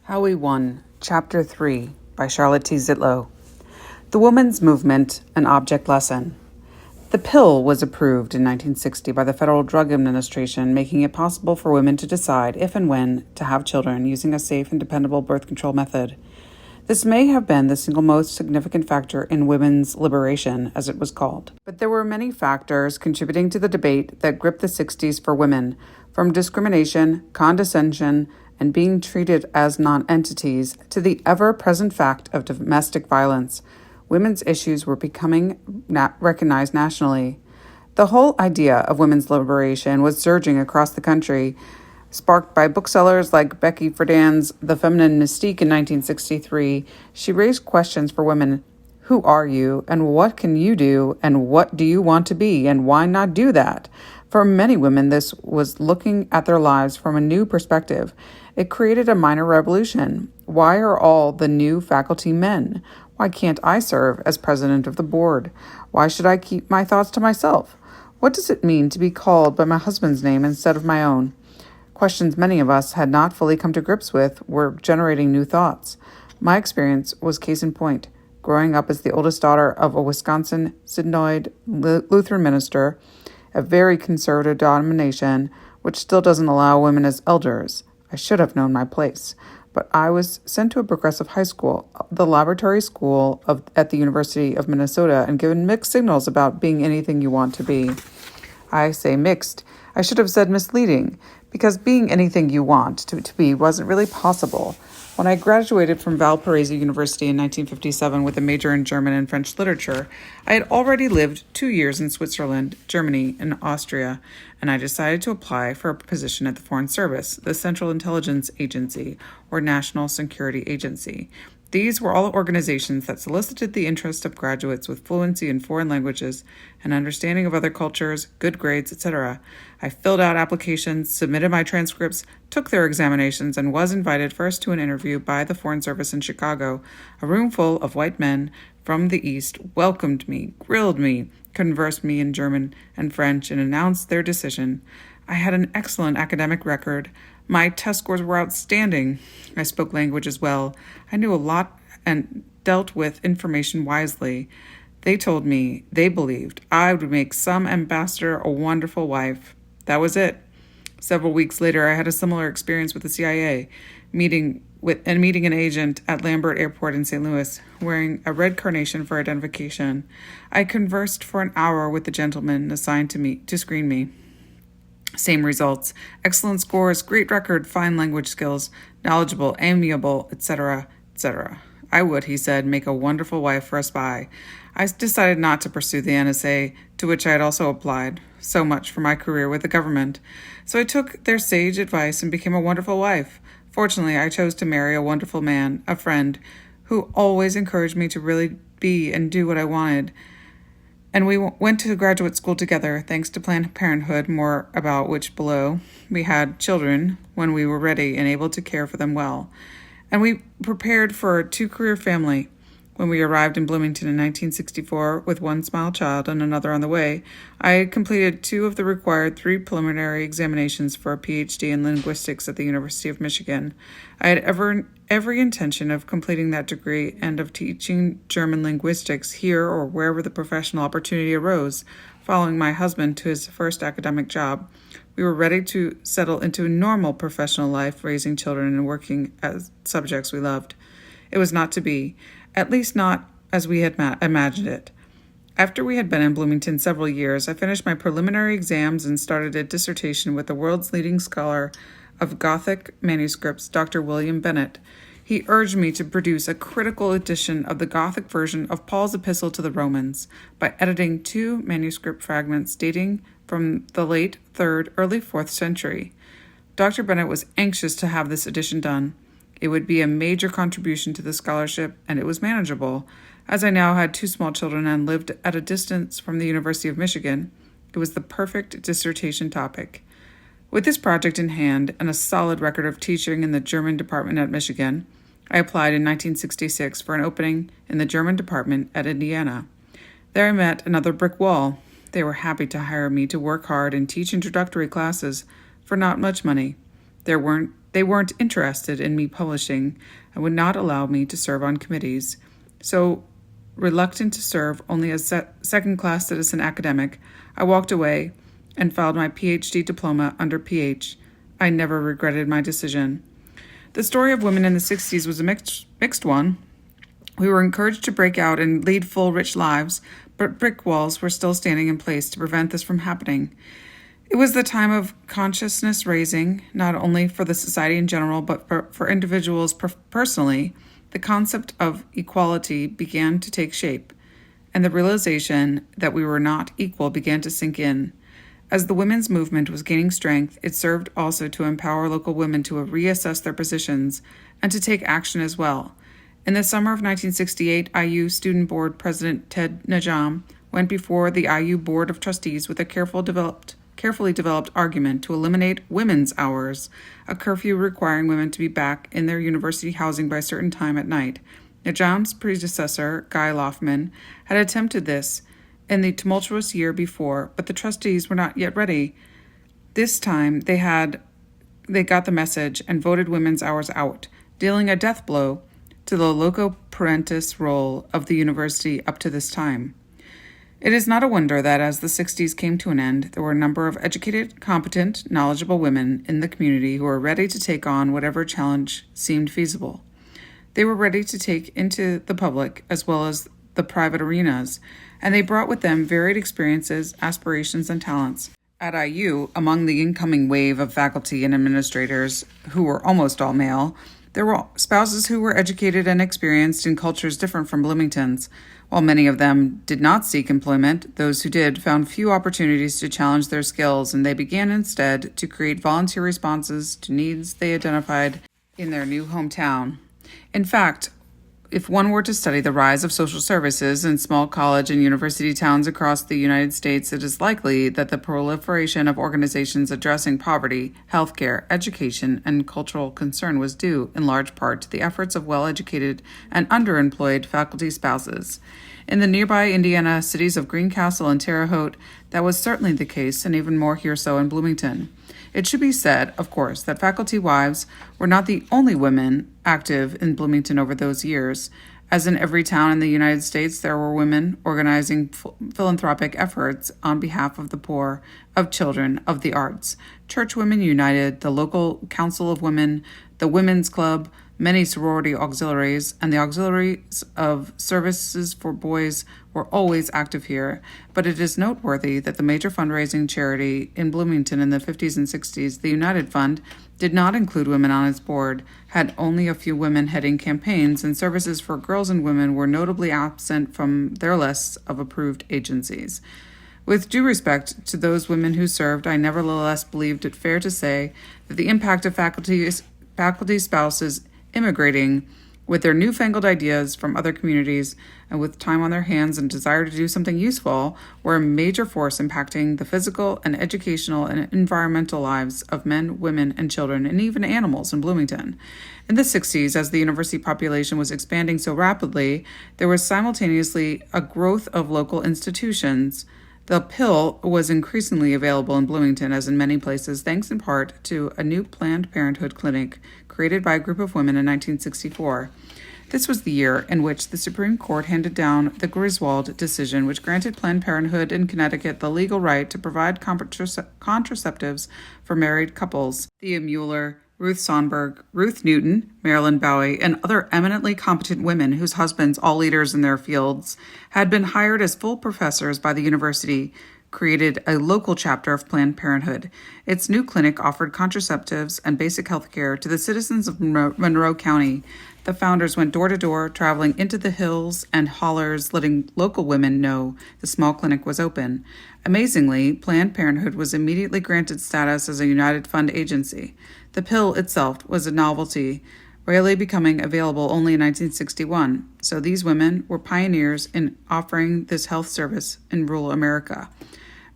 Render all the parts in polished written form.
How We Won, Chapter 3 by Charlotte T. Zitlow. The Woman's Movement, an Object Lesson. The pill was approved in 1960 by the Federal Drug Administration, making it possible for women to decide if and when to have children using a safe and dependable birth control method. This may have been the single most significant factor in women's liberation, as it was called. But there were many factors contributing to the debate that gripped the 60s for women, from discrimination, condescension, and being treated as non-entities to the ever-present fact of domestic violence. Women's issues were becoming recognized nationally. The whole idea of women's liberation was surging across the country, sparked by booksellers like Becky Friedan's The Feminine Mystique in 1963. She raised questions for women. Who are you, and what can you do, and what do you want to be, and why not do that? For many women, this was looking at their lives from a new perspective. It created a minor revolution. Why are all the new faculty men? Why can't I serve as president of the board? Why should I keep my thoughts to myself? What does it mean to be called by my husband's name instead of my own? Questions many of us had not fully come to grips with were generating new thoughts. My experience was case in point. Growing up as the oldest daughter of a Wisconsin Synod Lutheran minister, a very conservative denomination, which still doesn't allow women as elders. I should have known my place, but I was sent to a progressive high school, the laboratory school at the University of Minnesota, and given mixed signals about being anything you want to be. I say mixed. I should have said misleading, because being anything you want to be wasn't really possible. When I graduated from Valparaiso University in 1957 with a major in German and French literature, I had already lived 2 years in Switzerland, Germany, and Austria, and I decided to apply for a position at the Foreign Service, the Central Intelligence Agency, or National Security Agency. These were all organizations that solicited the interest of graduates with fluency in foreign languages, an understanding of other cultures, good grades, etc. I filled out applications, submitted my transcripts, took their examinations, and was invited first to an interview by the Foreign Service in Chicago. A room full of white men from the East welcomed me, grilled me, conversed me in German and French, and announced their decision. I had an excellent academic record. My test scores were outstanding. I spoke languages well. I knew a lot and dealt with information wisely. They told me they believed I would make some ambassador a wonderful wife. That was it. Several weeks later, I had a similar experience with the CIA, meeting an agent at Lambert Airport in St. Louis, wearing a red carnation for identification. I conversed for an hour with the gentleman assigned to screen me. Same results. Excellent scores, great record, fine language skills, knowledgeable, amiable, etc., etc. I would, he said, make a wonderful wife for a spy. I decided not to pursue the NSA, to which I had also applied. So much for my career with the government. So I took their sage advice and became a wonderful wife. Fortunately, I chose to marry a wonderful man, a friend, who always encouraged me to really be and do what I wanted. And we went to graduate school together, thanks to Planned Parenthood, more about which below. We had children when we were ready and able to care for them well. And we prepared for a two-career family. When we arrived in Bloomington in 1964 with one small child and another on the way, I had completed 2 of the required 3 preliminary examinations for a PhD in linguistics at the University of Michigan. I had every intention of completing that degree and of teaching German linguistics here or wherever the professional opportunity arose, following my husband to his first academic job. We were ready to settle into a normal professional life, raising children and working as subjects we loved. It was not to be, at least not as we had imagined it. After we had been in Bloomington several years, I finished my preliminary exams and started a dissertation with the world's leading scholar of Gothic manuscripts, Dr. William Bennett. He urged me to produce a critical edition of the Gothic version of Paul's Epistle to the Romans by editing 2 manuscript fragments dating from the late 3rd, early 4th century. Dr. Bennett was anxious to have this edition done. It would be a major contribution to the scholarship, and it was manageable. As I now had 2 small children and lived at a distance from the University of Michigan, it was the perfect dissertation topic. With this project in hand and a solid record of teaching in the German department at Michigan, I applied in 1966 for an opening in the German department at Indiana. There I met another brick wall. They were happy to hire me to work hard and teach introductory classes for not much money. There weren't They weren't interested in me publishing and would not allow me to serve on committees. So, reluctant to serve only as second-class citizen academic, I walked away and filed my PhD diploma under PH. I never regretted my decision. The story of women in the 60s was a mixed one. We were encouraged to break out and lead full, rich lives, but brick walls were still standing in place to prevent this from happening. It was the time of consciousness raising, not only for the society in general, but for individuals personally. The concept of equality began to take shape, and the realization that we were not equal began to sink in. As the women's movement was gaining strength, it served also to empower local women to reassess their positions and to take action as well. In the summer of 1968, IU Student Board President Ted Najam went before the IU Board of Trustees with a carefully developed argument to eliminate women's hours, a curfew requiring women to be back in their university housing by a certain time at night. Najam's predecessor, Guy Loftman, had attempted this in the tumultuous year before, but the trustees were not yet ready. This time they got the message and voted women's hours out, dealing a death blow to the loco parentis role of the university up to this time. It is not a wonder that as the 60s came to an end, there were a number of educated, competent, knowledgeable women in the community who were ready to take on whatever challenge seemed feasible. They were ready to take into the public as well as the private arenas, and they brought with them varied experiences, aspirations, and talents. At IU, among the incoming wave of faculty and administrators, who were almost all male, there were spouses who were educated and experienced in cultures different from Bloomington's. While many of them did not seek employment, those who did found few opportunities to challenge their skills, and they began instead to create volunteer responses to needs they identified in their new hometown. In fact, if one were to study the rise of social services in small college and university towns across the United States, it is likely that the proliferation of organizations addressing poverty, healthcare, education, and cultural concern was due, in large part, to the efforts of well-educated and underemployed faculty spouses. In the nearby Indiana cities of Greencastle and Terre Haute, that was certainly the case, and even more here so in Bloomington. It should be said, of course, that faculty wives were not the only women active in Bloomington over those years. As in every town in the United States, there were women organizing philanthropic efforts on behalf of the poor, of children, of the arts. Church Women United, the local Council of Women, the Women's Club, many sorority auxiliaries, and the auxiliaries of services for boys were always active here, but it is noteworthy that the major fundraising charity in Bloomington in the 50s and 60s, the United Fund, did not include women on its board, had only a few women heading campaigns, and services for girls and women were notably absent from their lists of approved agencies. With due respect to those women who served, I nevertheless believed it fair to say that the impact of faculty spouses immigrating with their newfangled ideas from other communities and with time on their hands and desire to do something useful were a major force impacting the physical and educational and environmental lives of men, women, and children, and even animals in Bloomington. In the 60s, as the university population was expanding so rapidly, there was simultaneously a growth of local institutions. The pill was increasingly available in Bloomington, as in many places, thanks in part to a new Planned Parenthood clinic created by a group of women in 1964. This was the year in which the Supreme Court handed down the Griswold decision, which granted Planned Parenthood in Connecticut the legal right to provide contraceptives for married couples. Thea Mueller, Ruth Sonberg, Ruth Newton, Marilyn Bowie, and other eminently competent women whose husbands, all leaders in their fields, had been hired as full professors by the university, created a local chapter of Planned Parenthood. Its new clinic offered contraceptives and basic health care to the citizens of Monroe County. The founders went door to door, traveling into the hills and hollers, letting local women know the small clinic was open. Amazingly, Planned Parenthood was immediately granted status as a United Fund agency. The pill itself was a novelty, rarely becoming available only in 1961, so these women were pioneers in offering this health service in rural America.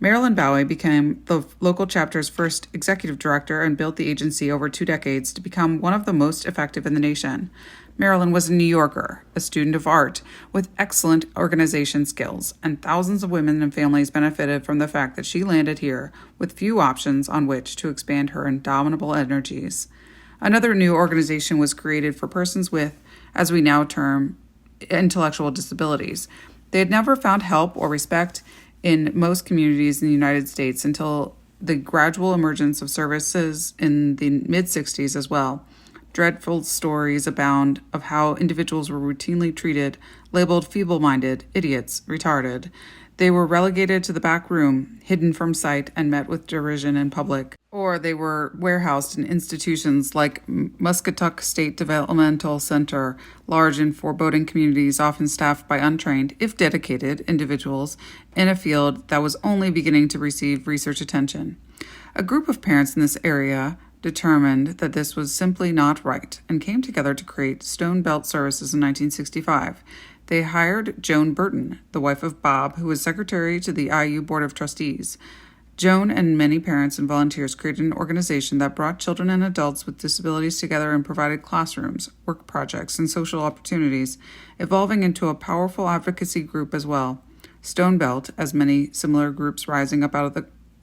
Marilyn Bowie became the local chapter's first executive director and built the agency over 2 decades to become one of the most effective in the nation. Marilyn was a New Yorker, a student of art, with excellent organization skills, and thousands of women and families benefited from the fact that she landed here with few options on which to expand her indomitable energies. Another new organization was created for persons with, as we now term, intellectual disabilities. They had never found help or respect in most communities in the United States until the gradual emergence of services in the mid-60s as well. Dreadful stories abound of how individuals were routinely treated, labeled feeble-minded, idiots, retarded. They were relegated to the back room, hidden from sight, and met with derision in public. Or they were warehoused in institutions like Muscatuck State Developmental Center, large and foreboding communities often staffed by untrained, if dedicated, individuals in a field that was only beginning to receive research attention. A group of parents in this area determined that this was simply not right and came together to create Stone Belt Services in 1965. They hired Joan Burton, the wife of Bob, who was secretary to the IU Board of Trustees. Joan and many parents and volunteers created an organization that brought children and adults with disabilities together and provided classrooms, work projects, and social opportunities, evolving into a powerful advocacy group as well. Stone Belt, as many similar groups rising up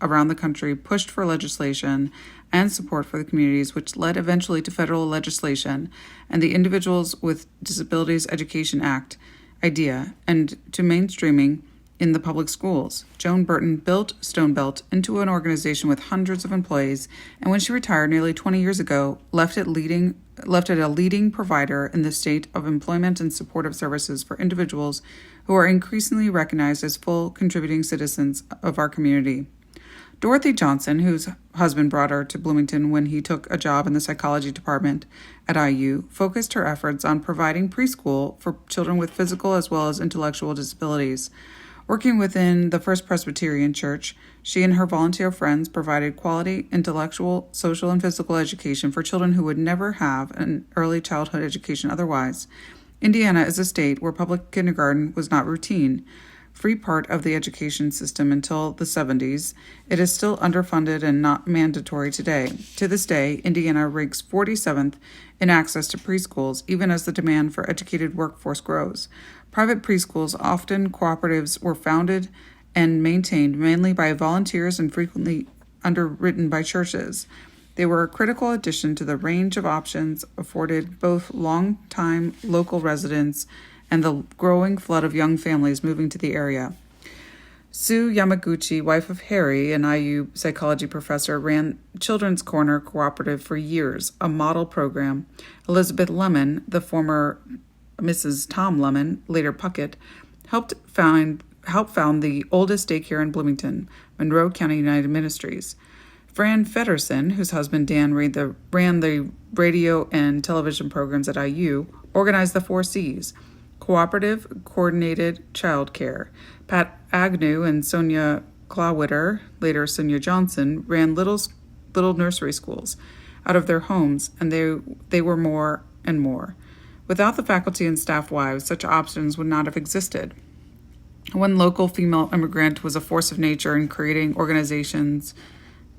around the country, pushed for legislation and support for the communities, which led eventually to federal legislation and the Individuals with Disabilities Education Act idea, and to mainstreaming in the public schools. Joan Burton built Stone Belt into an organization with hundreds of employees, and when she retired nearly 20 years ago, left it a leading provider in the state of employment and supportive services for individuals who are increasingly recognized as full contributing citizens of our community. Dorothy Johnson, whose husband brought her to Bloomington when he took a job in the psychology department at IU, focused her efforts on providing preschool for children with physical as well as intellectual disabilities. Working within the First Presbyterian Church, she and her volunteer friends provided quality intellectual, social, and physical education for children who would never have an early childhood education otherwise. Indiana is a state where public kindergarten was not routine, free part of the education system until the 70s. It is still underfunded and not mandatory today. To this day, Indiana ranks 47th in access to preschools, even as the demand for educated workforce grows. Private preschools, often cooperatives, were founded and maintained mainly by volunteers and frequently underwritten by churches. They were a critical addition to the range of options afforded both long-time local residents and the growing flood of young families moving to the area. Sue Yamaguchi, wife of Harry, an IU psychology professor, ran Children's Corner Cooperative for years, a model program. Elizabeth Lemon, the former Mrs. Tom Lemon, later Puckett, helped found the oldest daycare in Bloomington, Monroe County United Ministries. Fran Feddersen, whose husband Dan ran the radio and television programs at IU, organized the 4 C's: Cooperative Coordinated Child Care. Pat Agnew and Sonia Clawitter, later Sonia Johnson, ran little nursery schools out of their homes, and they were more and more. Without the faculty and staff wives, such options would not have existed. One local female immigrant was a force of nature in creating organizations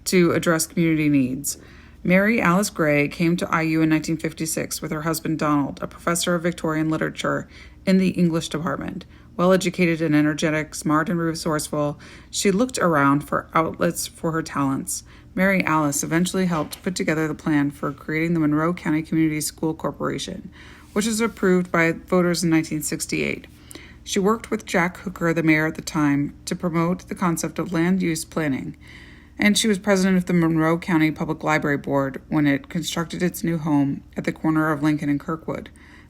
to address community needs. Mary Alice Gray came to IU in 1956 with her husband Donald, a professor of Victorian literature in the English department. Well-educated and energetic, smart and resourceful, she looked around for outlets for her talents. Mary Alice eventually helped put together the plan for creating the Monroe County Community School Corporation, which was approved by voters in 1968. She worked with Jack Hooker, the mayor at the time, to promote the concept of land use planning, and she was president of the Monroe County Public Library Board when it constructed its new home at the corner of Lincoln and Kirkwood.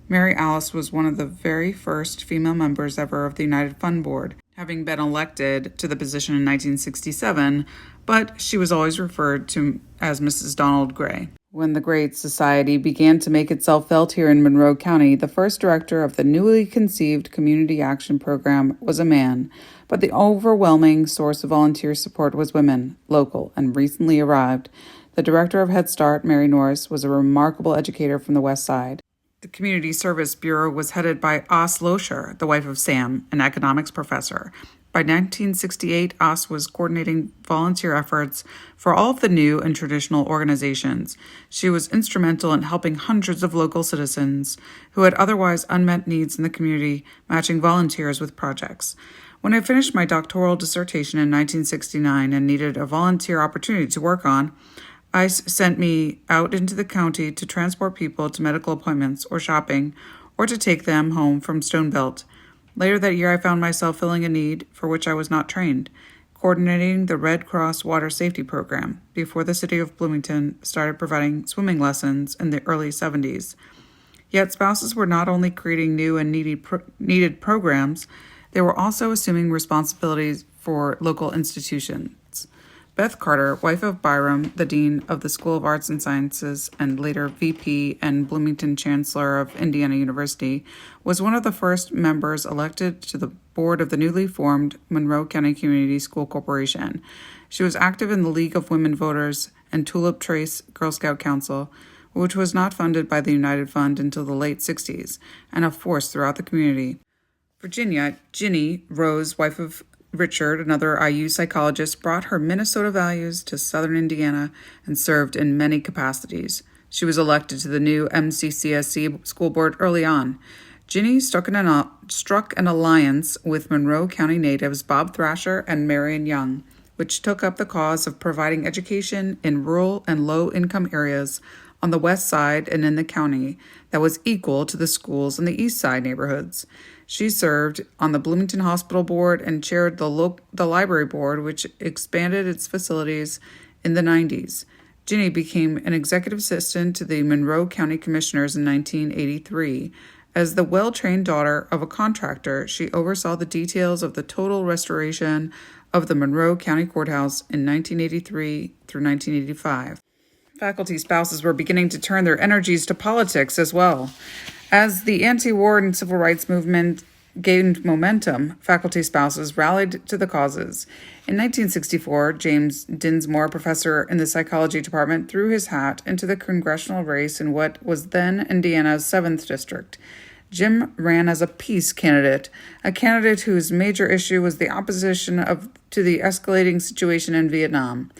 Mary Alice was one of the very first female members ever of the United Fund Board, having been elected to the position in 1967, but she was always referred to as Mrs. Donald Gray. When the Great Society began to make itself felt here in Monroe County, the first director of the newly conceived Community Action Program was a man, but the overwhelming source of volunteer support was women, local, and recently arrived. The director of Head Start, Mary Norris, was a remarkable educator from the West Side. The Community Service Bureau was headed by Os Loescher, the wife of Sam, an economics professor. By 1968, Os was coordinating volunteer efforts for all of the new and traditional organizations. She was instrumental in helping hundreds of local citizens who had otherwise unmet needs in the community, matching volunteers with projects. When I finished my doctoral dissertation in 1969 and needed a volunteer opportunity to work on, ICE sent me out into the county to transport people to medical appointments or shopping, or to take them home from Stonebelt. Later that year, I found myself filling a need for which I was not trained, coordinating the Red Cross Water Safety Program before the city of Bloomington started providing swimming lessons in the early 70s. Yet spouses were not only creating new and needed programs, they were also assuming responsibilities for local institutions. Beth Carter, wife of Byram, the dean of the School of Arts and Sciences and later VP and Bloomington Chancellor of Indiana University, was one of the first members elected to the board of the newly formed Monroe County Community School Corporation. She was active in the League of Women Voters and Tulip Trace Girl Scout Council, which was not funded by the United Fund until the late 60s, and a force throughout the community. Virginia, Ginny Rose, wife of Richard, another IU psychologist, brought her Minnesota values to southern Indiana and served in many capacities. She was elected to the new MCCSC school board early on. Ginny struck an alliance with Monroe County natives Bob Thrasher and Marion Young, which took up the cause of providing education in rural and low-income areas on the west side and in the county that was equal to the schools in the east side neighborhoods. She served on the Bloomington Hospital Board and chaired the library board, which expanded its facilities in the 90s. Ginny became an executive assistant to the Monroe County Commissioners in 1983. As the well-trained daughter of a contractor, she oversaw the details of the total restoration of the Monroe County Courthouse in 1983 through 1985. Faculty spouses were beginning to turn their energies to politics as well. As the anti-war and civil rights movement gained momentum, faculty spouses rallied to the causes. In 1964, James Dinsmore, professor in the psychology department, threw his hat into the congressional race in what was then Indiana's 7th district. Jim ran as a peace candidate, a candidate whose major issue was the opposition to the escalating situation in Vietnam.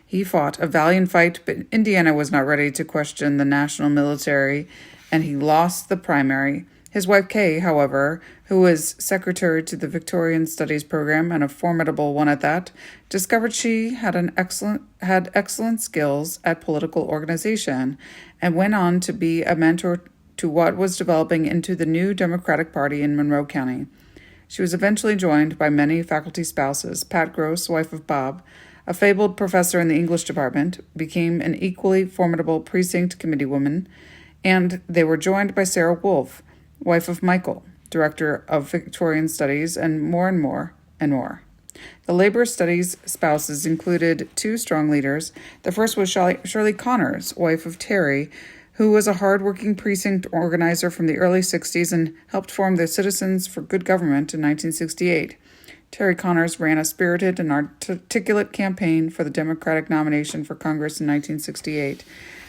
He fought a valiant fight, but Indiana was not ready to question the national military, and he lost the primary. His wife Kay, however, who was secretary to the Victorian Studies program and a formidable one at that, discovered she had excellent skills at political organization and went on to be a mentor to what was developing into the new Democratic Party in Monroe County. She was eventually joined by many faculty spouses. Pat Gross, wife of Bob, a fabled professor in the English department, became an equally formidable precinct committee woman, and they were joined by Sarah Wolfe, wife of Michael, director of Victorian Studies, and more. The labor studies spouses included two strong leaders. The first was Shirley Connors, wife of Terry, who was a hard-working precinct organizer from the early 60s and helped form the Citizens for Good Government in 1968. Terry Connors ran a spirited and articulate campaign for the Democratic nomination for Congress in 1968,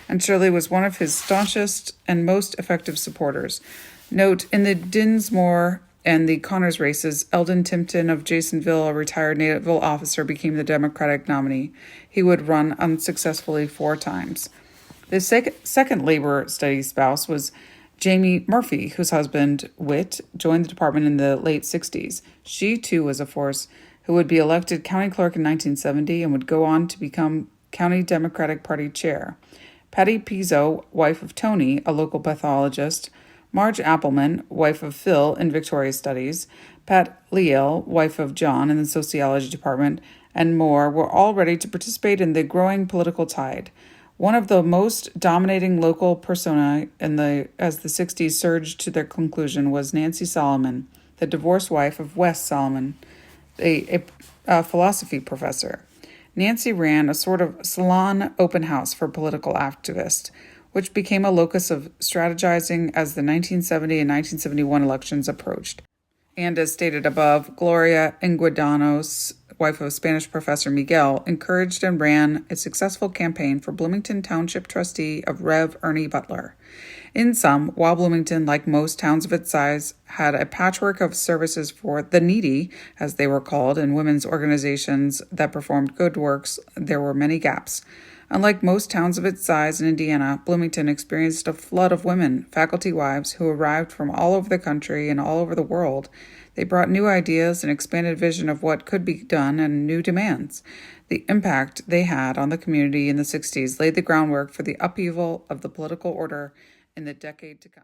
and Shirley was one of his staunchest and most effective supporters. Note, in the Dinsmore and the Connors races, Eldon Timpton of Jasonville, a retired naval officer, became the Democratic nominee. He would run unsuccessfully 4 times. The second labor studies spouse was Jamie Murphy, whose husband, Whit, joined the department in the late 60s. She, too, was a force who would be elected county clerk in 1970 and would go on to become county Democratic Party chair. Patty Pizzo, wife of Tony, a local pathologist, Marge Appleman, wife of Phil in Victoria Studies, Pat Leal, wife of John in the sociology department, and more were all ready to participate in the growing political tide. One of the most dominating local personae as the 60s surged to their conclusion was Nancy Solomon, the divorced wife of Wes Solomon, a philosophy professor. Nancy ran a sort of salon open house for political activists, which became a locus of strategizing as the 1970 and 1971 elections approached. And as stated above, Gloria Inguadanos, wife of Spanish professor Miguel, encouraged and ran a successful campaign for Bloomington Township trustee of Rev. Ernie Butler. In sum, while Bloomington, like most towns of its size, had a patchwork of services for the needy, as they were called, and women's organizations that performed good works, there were many gaps. Unlike most towns of its size in Indiana, Bloomington experienced a flood of women, faculty wives, who arrived from all over the country and all over the world. They brought new ideas, an expanded vision of what could be done, and new demands. The impact they had on the community in the 60s laid the groundwork for the upheaval of the political order in the decade to come.